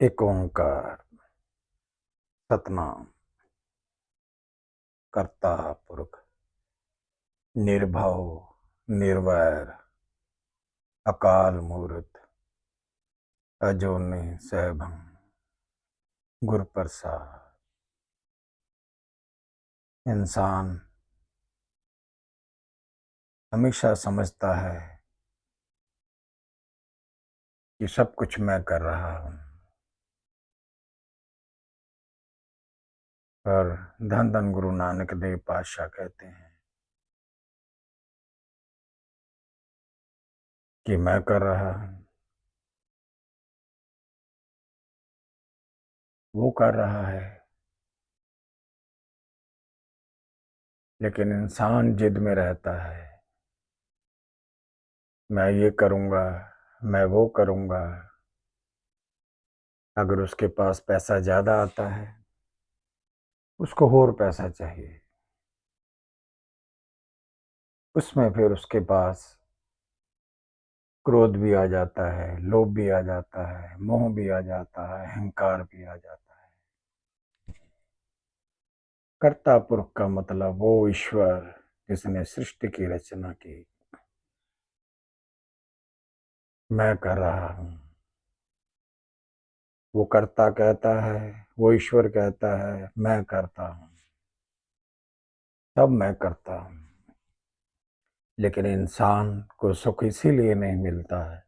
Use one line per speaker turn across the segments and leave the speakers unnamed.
एक ओंकार सतनाम करता पुरख निर्भव निर्वैर अकाल मूर्त अजोनि सैभं गुर प्रसाद। इंसान हमेशा समझता है कि सब कुछ मैं कर रहा हूं, पर धन धन गुरु नानक देव पातशाह कहते हैं कि मैं कर रहा हूं, वो कर रहा है। लेकिन इंसान जिद में रहता है, मैं ये करूंगा, मैं वो करूंगा। अगर उसके पास पैसा ज्यादा आता है, उसको और पैसा चाहिए। उसमें फिर उसके पास क्रोध भी आ जाता है, लोभ भी आ जाता है, मोह भी आ जाता है, अहंकार भी आ जाता है। कर्ता पुरुष का मतलब वो ईश्वर जिसने सृष्टि की रचना की। मैं कर रहा हूं, वो कर्ता कहता है, वो ईश्वर कहता है मैं करता हूं, सब मैं करता हूं। लेकिन इंसान को सुख इसीलिए नहीं मिलता है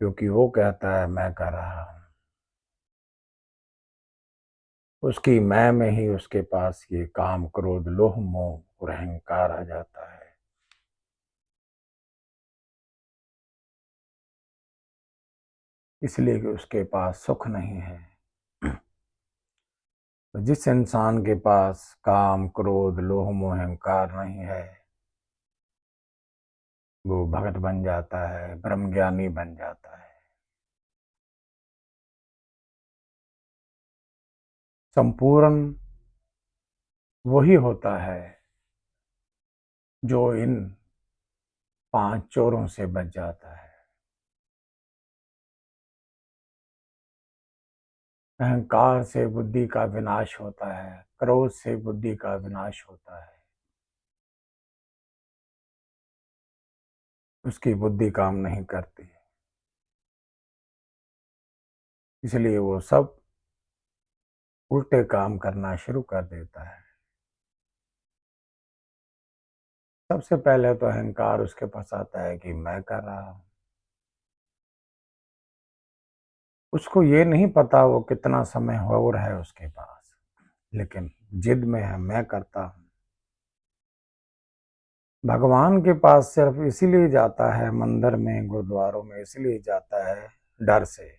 क्योंकि वो कहता है मैं कर रहा हूं। उसकी मैं में ही उसके पास ये काम क्रोध लोह मोह और अहंकार आ जाता है। इसलिए कि उसके पास सुख नहीं है। तो जिस इंसान के पास काम क्रोध लोह मोह अहंकार नहीं है, वो भगत बन जाता है, ब्रह्म ज्ञानी बन जाता है। संपूर्ण वही होता है जो इन पांच चोरों से बच जाता है। अहंकार से बुद्धि का विनाश होता है, क्रोध से बुद्धि का विनाश होता है। उसकी बुद्धि काम नहीं करती, इसलिए वो सब उल्टे काम करना शुरू कर देता है। सबसे पहले तो अहंकार उसके पास आता है कि मैं कर रहा हूं। उसको ये नहीं पता वो कितना समय और है उसके पास, लेकिन जिद में है मैं करता हूं। भगवान के पास सिर्फ इसीलिए जाता है, मंदिर में गुरुद्वारों में इसलिए जाता है डर से,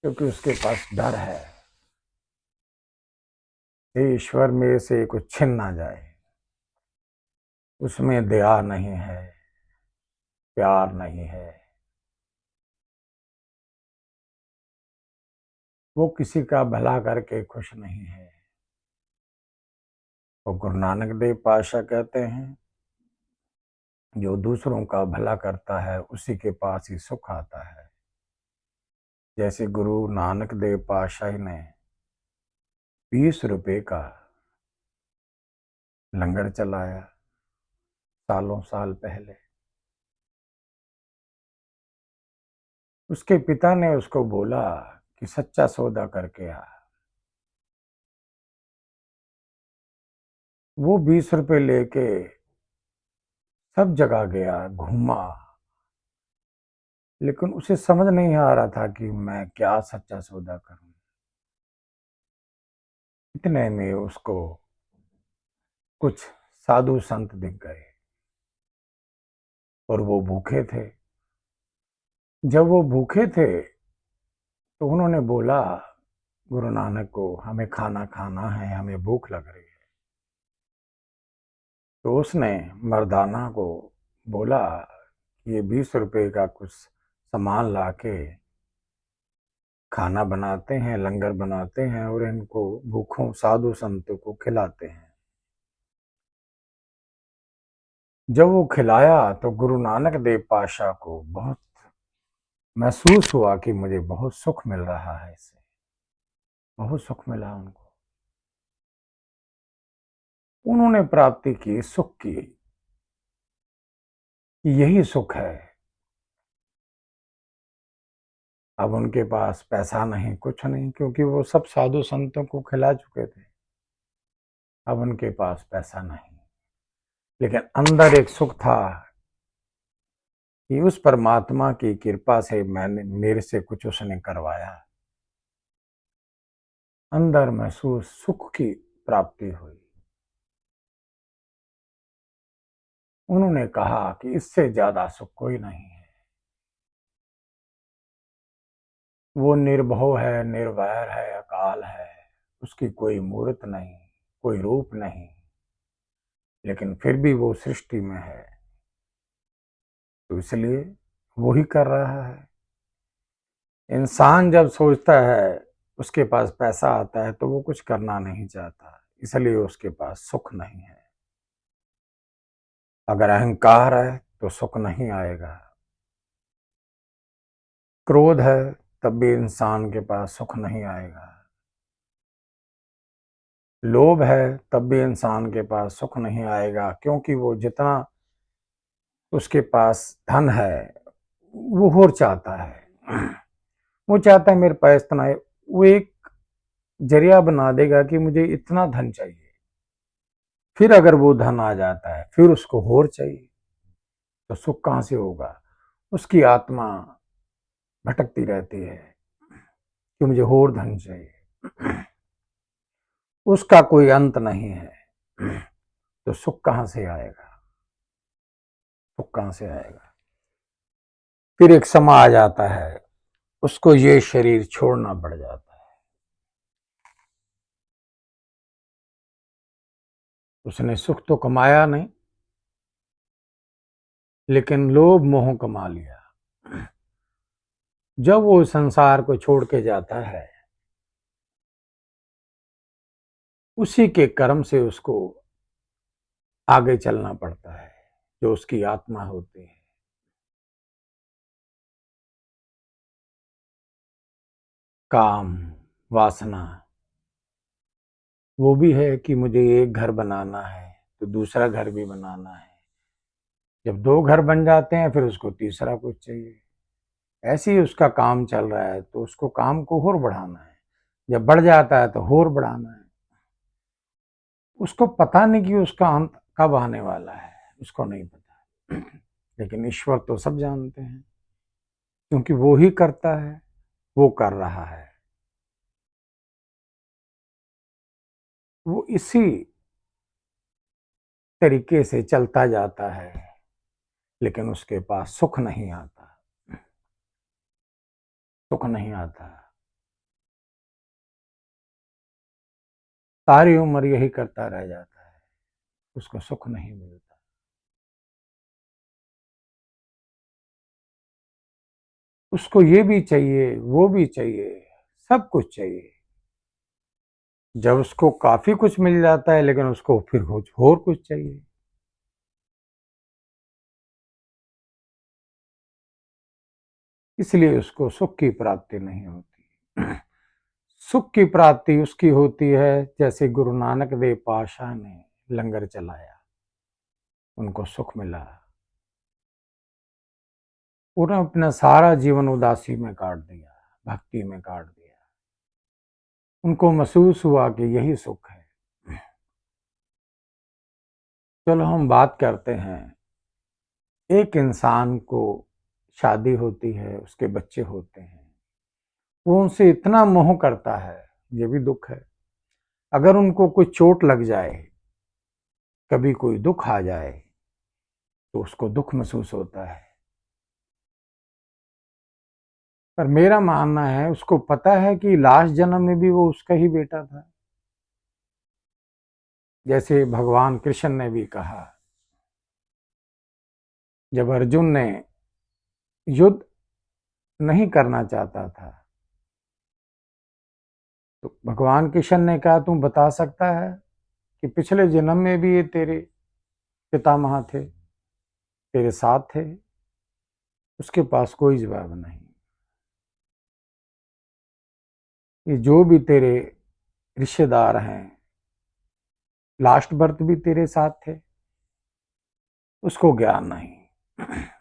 क्योंकि उसके पास डर है कि ईश्वर मेरे से कुछ छिन ना जाए। उसमें दया नहीं है, प्यार नहीं है, वो किसी का भला करके खुश नहीं है। और गुरु नानक देव पातशाह कहते हैं, जो दूसरों का भला करता है उसी के पास ही सुख आता है। जैसे गुरु नानक देव पातशाह ने 20 रुपए का लंगर चलाया सालों साल पहले। उसके पिता ने उसको बोला कि सच्चा सौदा करके आ। वो 20 रुपए लेके सब जगह गया, घूमा, लेकिन उसे समझ नहीं आ रहा था कि मैं क्या सच्चा सौदा करूं। इतने में उसको कुछ साधु संत दिख गए और वो भूखे थे। जब वो भूखे थे तो उन्होंने बोला गुरु नानक को, हमें खाना खाना है, हमें भूख लग रही है। तो उसने मर्दाना को बोला कि ये 20 रुपए का कुछ सामान लाके खाना बनाते हैं, लंगर बनाते हैं और इनको भूखों साधु संतों को खिलाते हैं। जब वो खिलाया तो गुरु नानक देव पातशाह को बहुत महसूस हुआ कि मुझे बहुत सुख मिल रहा है इससे, बहुत सुख मिला उनको। उन्होंने प्राप्ति की, सुख की, यही सुख है। अब उनके पास पैसा नहीं, कुछ नहीं, क्योंकि वो सब साधु संतों को खिला चुके थे। अब उनके पास पैसा नहीं, लेकिन अंदर एक सुख था कि उस परमात्मा की कृपा से मेरे से कुछ उसने करवाया। अंदर महसूस सुख की प्राप्ति हुई। उन्होंने कहा कि इससे ज्यादा सुख कोई नहीं है। वो निर्भव है, निर्वैर है, अकाल है, उसकी कोई मूर्त नहीं, कोई रूप नहीं, लेकिन फिर भी वो सृष्टि में है, तो इसलिए वो ही कर रहा है। इंसान जब सोचता है उसके पास पैसा आता है तो वो कुछ करना नहीं चाहता, इसलिए उसके पास सुख नहीं है। अगर अहंकार है तो सुख नहीं आएगा। क्रोध है तब भी इंसान के पास सुख नहीं आएगा। लोभ है तब भी इंसान के पास सुख नहीं आएगा, क्योंकि वो जितना उसके पास धन है वो और चाहता है। वो चाहता है मेरे पास इतना है, वो एक जरिया बना देगा कि मुझे इतना धन चाहिए। फिर अगर वो धन आ जाता है फिर उसको और चाहिए, तो सुख कहां से होगा। उसकी आत्मा भटकती रहती है कि मुझे और धन चाहिए, उसका कोई अंत नहीं है, तो सुख कहां से आएगा, सुख कहां से आएगा। फिर एक समय आ जाता है उसको ये शरीर छोड़ना पड़ जाता है। उसने सुख तो कमाया नहीं, लेकिन लोभ मोह कमा लिया। जब वो संसार को छोड़ के जाता है, उसी के कर्म से उसको आगे चलना पड़ता है, जो उसकी आत्मा होती है। काम, वासना, वो भी है कि मुझे एक घर बनाना है तो दूसरा घर भी बनाना है। जब दो घर बन जाते हैं फिर उसको तीसरा कुछ चाहिए। ऐसे ही उसका काम चल रहा है तो उसको काम को और बढ़ाना है। जब बढ़ जाता है तो और बढ़ाना है। उसको पता नहीं कि उसका अंत कब आने वाला है, उसको नहीं पता। लेकिन ईश्वर तो सब जानते हैं, क्योंकि वो ही करता है, वो कर रहा है। वो इसी तरीके से चलता जाता है, लेकिन उसके पास सुख नहीं आता, सुख नहीं आता। सारी उम्र यही करता रह जाता है, उसको सुख नहीं मिलता। उसको ये भी चाहिए, वो भी चाहिए, सब कुछ चाहिए। जब उसको काफी कुछ मिल जाता है लेकिन उसको फिर कुछ और कुछ चाहिए। इसलिए उसको सुख की प्राप्ति नहीं होती। सुख की प्राप्ति उसकी होती है जैसे गुरु नानक देव पातशाह ने लंगर चलाया, उनको सुख मिला। उन्होंने अपना सारा जीवन उदासी में काट दिया, भक्ति में काट दिया। उनको महसूस हुआ कि यही सुख है। चलो हम बात करते हैं, एक इंसान को शादी होती है, उसके बच्चे होते हैं, वो उनसे इतना मोह करता है, ये भी दुख है। अगर उनको कोई चोट लग जाए, कभी कोई दुख आ जाए, तो उसको दुख महसूस होता है। पर मेरा मानना है उसको पता है कि लास्ट जन्म में भी वो उसका ही बेटा था। जैसे भगवान कृष्ण ने भी कहा, जब अर्जुन ने युद्ध नहीं करना चाहता था, तो भगवान कृष्ण ने कहा तुम बता सकता है कि पिछले जन्म में भी ये तेरे पितामह थे, तेरे साथ थे? उसके पास कोई जवाब नहीं। ये जो भी तेरे रिश्तेदार हैं, लास्ट बर्थ भी तेरे साथ थे, उसको ज्ञान नहीं,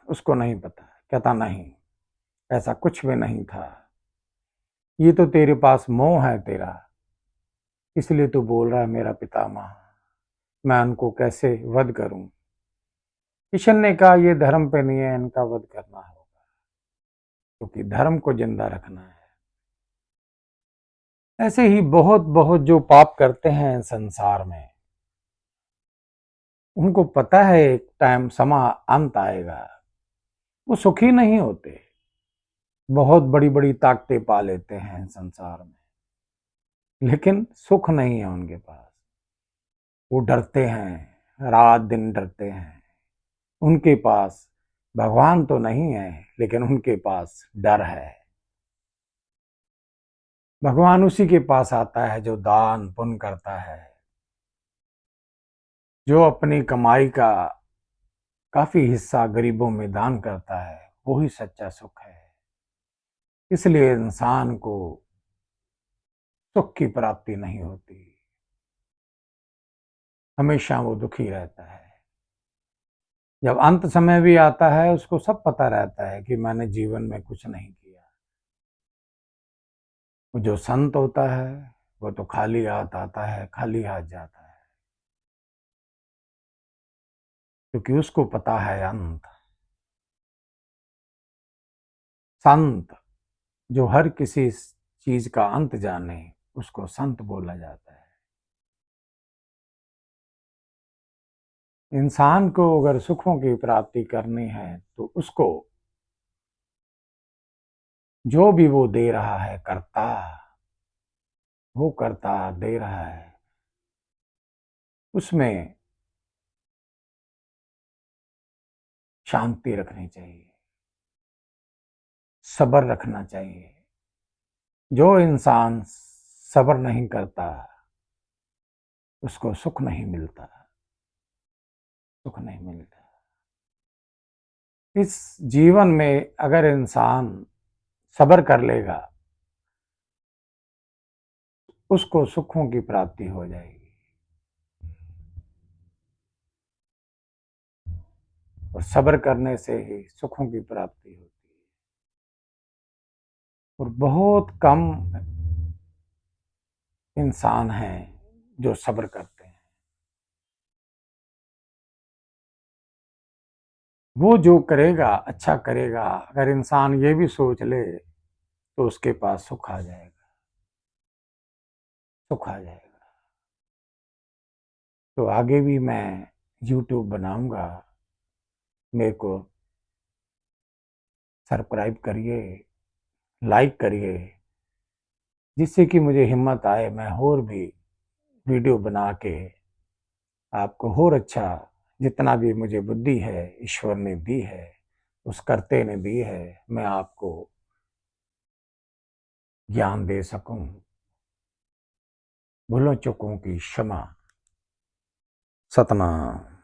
उसको नहीं पता, कहता नहीं, ऐसा कुछ भी नहीं था। ये तो तेरे पास मोह है तेरा, इसलिए तो बोल रहा है मेरा पितामह, मैं उनको कैसे वध करूं। किशन ने कहा ये धर्म पे नहीं है, इनका वध करना होगा, क्योंकि धर्म को जिंदा रखना है। ऐसे ही बहुत बहुत जो पाप करते हैं संसार में, उनको पता है एक टाइम समा अंत आएगा, वो सुखी नहीं होते। बहुत बड़ी बड़ी ताकतें पा लेते हैं संसार में, लेकिन सुख नहीं है उनके पास। वो डरते हैं, रात दिन डरते हैं। उनके पास भगवान तो नहीं है, लेकिन उनके पास डर है। भगवान उसी के पास आता है जो दान पुण्य करता है, जो अपनी कमाई का काफी हिस्सा गरीबों में दान करता है, वही सच्चा सुख है। इसलिए इंसान को सुख की प्राप्ति नहीं होती, हमेशा वो दुखी रहता है। जब अंत समय भी आता है, उसको सब पता रहता है कि मैंने जीवन में कुछ नहीं किया। वो जो संत होता है, वो तो खाली हाथ आता है, खाली हाथ जाता है, क्योंकि उसको पता है अंत। संत जो हर किसी चीज का अंत जाने, उसको संत बोला जाता है। इंसान को अगर सुखों की प्राप्ति करनी है, तो उसको जो भी वो दे रहा है करता, वो करता दे रहा है, उसमें शांति रखनी चाहिए, सब्र रखना चाहिए। जो इंसान सब्र नहीं करता, उसको सुख नहीं मिलता, सुख नहीं मिलता। इस जीवन में अगर इंसान सब्र कर लेगा, उसको सुखों की प्राप्ति हो जाएगी। और सब्र करने से ही सुखों की प्राप्ति होती है। और बहुत कम इंसान हैं जो सब्र करते हैं। वो जो करेगा अच्छा करेगा, अगर इंसान ये भी सोच ले, तो उसके पास सुख आ जाएगा, सुख आ जाएगा। तो आगे भी मैं YouTube बनाऊंगा, मेरे को सब्सक्राइब करिए, लाइक करिए, जिससे कि मुझे हिम्मत आए, मैं और भी वीडियो बना के आपको और अच्छा, जितना भी मुझे बुद्धि है ईश्वर ने दी है, उस कर्ते ने दी है, मैं आपको ज्ञान दे सकूं। भूलों चूकों की क्षमा। सतनाम।